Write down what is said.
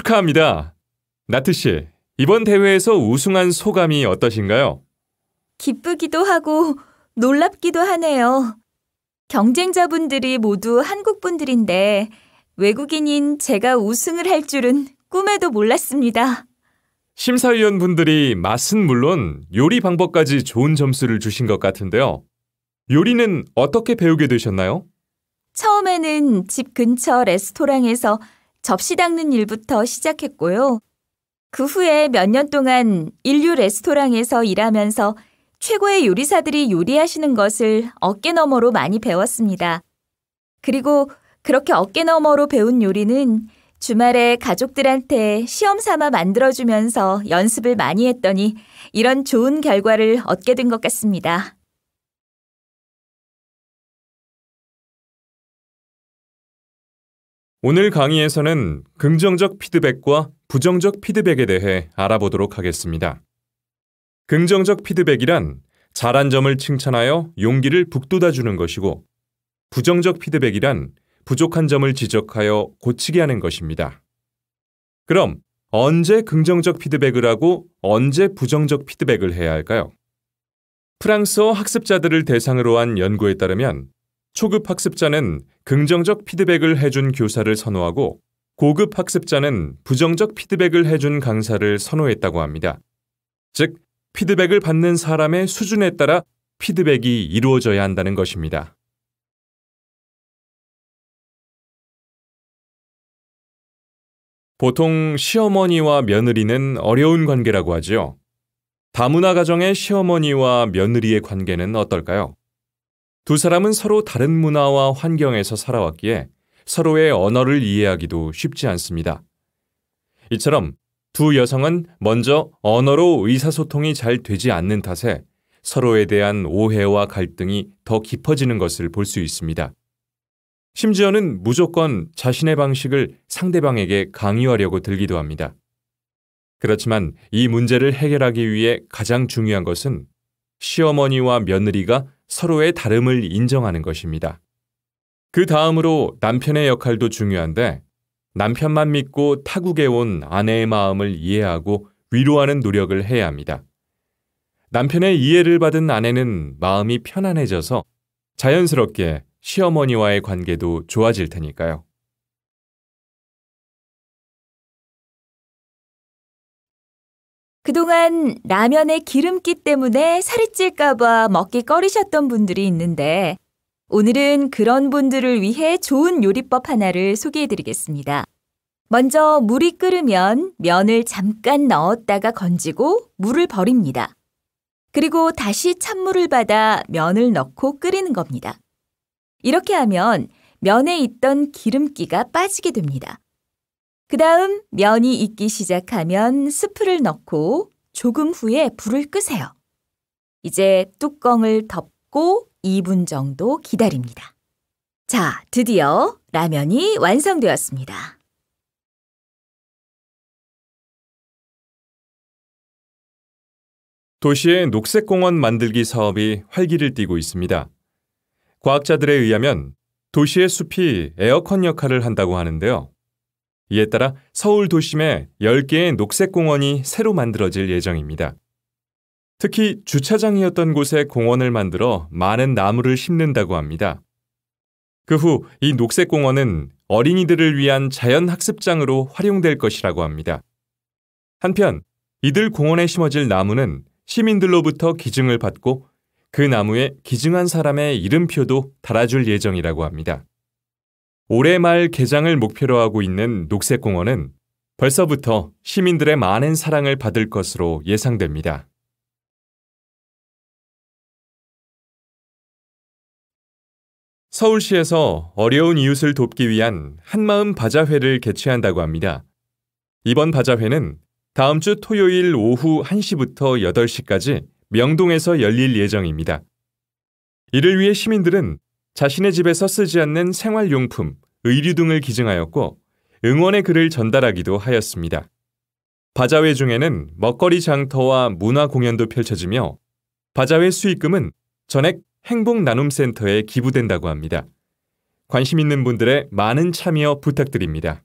축하합니다. 나트 씨, 이번 대회에서 우승한 소감이 어떠신가요? 기쁘기도 하고 놀랍기도 하네요. 경쟁자분들이 모두 한국 분들인데 외국인인 제가 우승을 할 줄은 꿈에도 몰랐습니다. 심사위원분들이 맛은 물론 요리 방법까지 좋은 점수를 주신 것 같은데요. 요리는 어떻게 배우게 되셨나요? 처음에는 집 근처 레스토랑에서 접시 닦는 일부터 시작했고요. 그 후에 몇 년 동안 인류 레스토랑에서 일하면서 최고의 요리사들이 요리하시는 것을 어깨너머로 많이 배웠습니다. 그리고 그렇게 어깨너머로 배운 요리는 주말에 가족들한테 시험 삼아 만들어주면서 연습을 많이 했더니 이런 좋은 결과를 얻게 된 것 같습니다. 오늘 강의에서는 긍정적 피드백과 부정적 피드백에 대해 알아보도록 하겠습니다. 긍정적 피드백이란 잘한 점을 칭찬하여 용기를 북돋아주는 것이고, 부정적 피드백이란 부족한 점을 지적하여 고치게 하는 것입니다. 그럼 언제 긍정적 피드백을 하고 언제 부정적 피드백을 해야 할까요? 프랑스어 학습자들을 대상으로 한 연구에 따르면 초급 학습자는 긍정적 피드백을 해준 교사를 선호하고 고급 학습자는 부정적 피드백을 해준 강사를 선호했다고 합니다. 즉, 피드백을 받는 사람의 수준에 따라 피드백이 이루어져야 한다는 것입니다. 보통 시어머니와 며느리는 어려운 관계라고 하죠. 다문화 가정의 시어머니와 며느리의 관계는 어떨까요? 두 사람은 서로 다른 문화와 환경에서 살아왔기에 서로의 언어를 이해하기도 쉽지 않습니다. 이처럼 두 여성은 먼저 언어로 의사소통이 잘 되지 않는 탓에 서로에 대한 오해와 갈등이 더 깊어지는 것을 볼 수 있습니다. 심지어는 무조건 자신의 방식을 상대방에게 강요하려고 들기도 합니다. 그렇지만 이 문제를 해결하기 위해 가장 중요한 것은 시어머니와 며느리가 서로의 다름을 인정하는 것입니다. 그 다음으로 남편의 역할도 중요한데 남편만 믿고 타국에 온 아내의 마음을 이해하고 위로하는 노력을 해야 합니다. 남편의 이해를 받은 아내는 마음이 편안해져서 자연스럽게 시어머니와의 관계도 좋아질 테니까요. 그동안 라면의 기름기 때문에 살이 찔까봐 먹기 꺼리셨던 분들이 있는데 오늘은 그런 분들을 위해 좋은 요리법 하나를 소개해드리겠습니다. 먼저 물이 끓으면 면을 잠깐 넣었다가 건지고 물을 버립니다. 그리고 다시 찬물을 받아 면을 넣고 끓이는 겁니다. 이렇게 하면 면에 있던 기름기가 빠지게 됩니다. 그 다음 면이 익기 시작하면 스프를 넣고 조금 후에 불을 끄세요. 이제 뚜껑을 덮고 2분 정도 기다립니다. 자, 드디어 라면이 완성되었습니다. 도시의 녹색공원 만들기 사업이 활기를 띠고 있습니다. 과학자들에 의하면 도시의 숲이 에어컨 역할을 한다고 하는데요. 이에 따라 서울 도심에 10개의 녹색공원이 새로 만들어질 예정입니다. 특히 주차장이었던 곳에 공원을 만들어 많은 나무를 심는다고 합니다. 그 후 이 녹색공원은 어린이들을 위한 자연학습장으로 활용될 것이라고 합니다. 한편 이들 공원에 심어질 나무는 시민들로부터 기증을 받고 그 나무에 기증한 사람의 이름표도 달아줄 예정이라고 합니다. 올해 말 개장을 목표로 하고 있는 녹색공원은 벌써부터 시민들의 많은 사랑을 받을 것으로 예상됩니다. 서울시에서 어려운 이웃을 돕기 위한 한마음 바자회를 개최한다고 합니다. 이번 바자회는 다음 주 토요일 오후 1시부터 8시까지 명동에서 열릴 예정입니다. 이를 위해 시민들은 자신의 집에서 쓰지 않는 생활용품, 의류 등을 기증하였고 응원의 글을 전달하기도 하였습니다. 바자회 중에는 먹거리 장터와 문화 공연도 펼쳐지며 바자회 수익금은 전액 행복나눔센터에 기부된다고 합니다. 관심 있는 분들의 많은 참여 부탁드립니다.